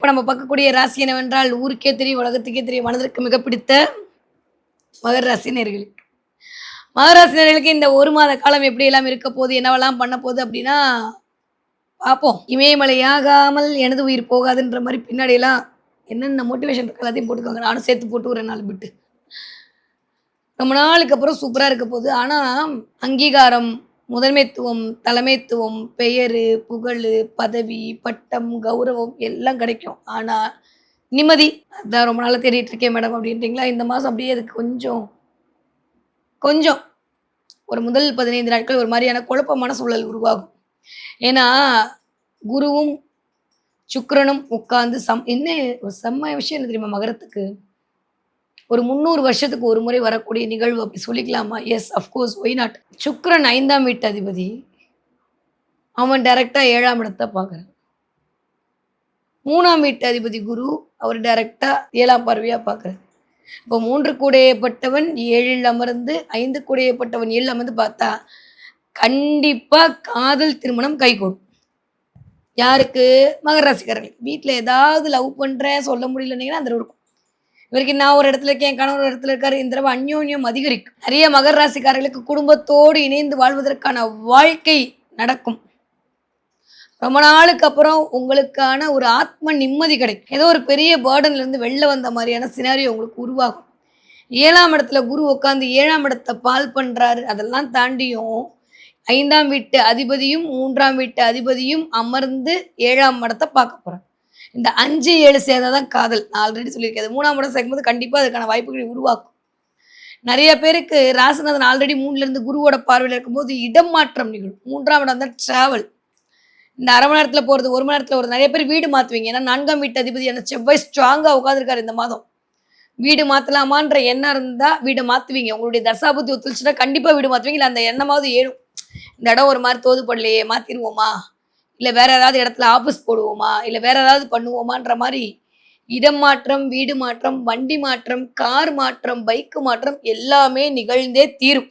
நம்ம பார்க்கக்கூடிய ராசி என்னவென்றால், ஊருக்கே தெரியும், உலகத்துக்கே தெரியும், மனதிற்கு மிக பிடித்த மகர ராசி நேயர்களுக்கு. மகர ராசி நேயர்களுக்கு இந்த 1 மாத காலம் எப்படியெல்லாம் இருக்க போகுது, என்னவெல்லாம் பண்ண போகுது அப்படின்னா, பார்ப்போம். இமயமலையாகாமல் எனது உயிர் போகாதுன்ற மாரி பின்னாடிலாம் என்னென்ன மோட்டிவேஷன் இருக்கு எல்லாத்தையும் போட்டுக்கோங்க. நானும் சேர்த்து போட்டு விடுறேன் 4 பிட்டு. ரொம்ப நாளுக்கு அப்புறம் சூப்பரா இருக்க போகுது. ஆனா, அங்கீகாரம், முதன்மைத்துவம், தலைமைத்துவம், பெயரு, புகழு, பதவி, பட்டம், கௌரவம் எல்லாம் கிடைக்கும். ஆனா, நிம்மதி அதான் ரொம்ப நாளா தேடிட்டு இருக்கேன் மேடம் அப்படின்றீங்களா? இந்த மாசம் அப்படியே அதுக்கு கொஞ்சம் கொஞ்சம் ஒரு முதல் 15 நாட்கள் ஒரு மாரியான குழப்பமான சூழல் உருவாகும். ஏன்னா, குருவும், சுக்கிரனும் உட்கார்ந்து என்ன ஒரு செம்ம விஷயம் என்ன தெரியுமா மகரத்துக்கு? ஒரு 300 வருஷத்துக்கு ஒரு முறை வரக்கூடிய நிகழ்வு அப்படி சொல்லிக்கலாமா? Yes of course why not? Sukran 5ஆம் வீட்டு அதிபதி. அவன் டைரக்ட்டா 7ஆம் இடத்த பார்க்குறான். 3ஆம் வீட்டு அதிபதி குரு, அவர் டைரக்ட்டா 7ஆம் பார்வையா பார்க்குறார். இப்போ 3 கூடையப்பட்டவன் 7ல் அமர்ந்து 5 கூடையப்பட்டவன் 7ல் அமர்ந்து பார்த்தா, கண்டிப்பா காதல் திருமணம் கைகூடும். யாருக்கு? மகர ராசிக்காரர்களுக்கு. வீட்ல ஏதாவது லவ் பண்றேன் சொல்ல முடியலன்னீங்கன்னா, அந்த இருக்கும். இவருக்கு நான் ஒரு இடத்துல இருக்கேன், என் கணவர் ஒரு இடத்துல இருக்காரு. இந்த தடவ அந்யோன்யம் அதிகரிக்கும். நிறைய மகர ராசிக்காரர்களுக்கு குடும்பத்தோடு இணைந்து வாழ்வதற்கான வாழ்க்கை நடக்கும். ரொம்ப நாளுக்கு அப்புறம் உங்களுக்கான ஒரு ஆத்ம நிம்மதி கிடைக்கும். ஏதோ ஒரு பெரிய பர்டன்ல இருந்து வெளில வந்த மாதிரியான சினாரியோ உங்களுக்கு உருவாகும். 7ஆம் இடத்துல குரு உட்காந்து 7ஆம் இடத்த பால் பண்றாரு. அதெல்லாம் தாண்டியும் 5ஆம் வீட்டு அதிபதியும், 3ஆம் வீட்டு அதிபதியும் அமர்ந்து 7ஆம் இடத்த பார்க்க போறாங்க. இந்த 5, 7 சேர்ந்தா தான் காதல். நான் ஆல்ரெடி சொல்லியிருக்கேன். அது 3ஆம் இடம் சேர்க்கும்போது கண்டிப்பா அதுக்கான வாய்ப்புகளை உருவாக்கும். நெறைய பேருக்கு ராசிநாதன் ஆல்ரெடி 3ல இருந்து குருவோட பார்வையில இருக்கும்போது இடம் மாற்றம் நிகழும். 3ஆம் இடம் தான் டிராவல். இந்த 1/2 மணி நேரத்துல போறது, 1 மணி நேரத்துல ஒரு நெறைய பேர் வீடு மாத்துவீங்க. ஏன்னா 4ஆம் வீட்டு அதிபதியான செவ்வாய் ஸ்ட்ராங்கா உட்கார்ந்திருக்காரு இந்த மாதம். வீடு மாத்தலாமான்ற எண்ணம் இருந்தா வீட மாத்துவீங்க. உங்களுடைய தசாபுத்தி ஒத்துழைச்சுன்னா கண்டிப்பா வீடு மாத்துவீங்க. இல்ல அந்த எண்ணமாவது ஏழும். இந்த இடம் ஒரு மாரி தோது படலையே மாத்திருவோமா? இல்ல வேற ஏதாவது இடத்துல ஆஃபீஸ் போடுவோமா? இல்ல வேற ஏதாவது பண்ணுவோமான்ற மாரி இடம் மாற்றம், வீடு மாற்றம், வண்டி மாற்றம், கார் மாற்றம், பைக் மாற்றம் எல்லாமே நிகழ்ந்தே தீரும்.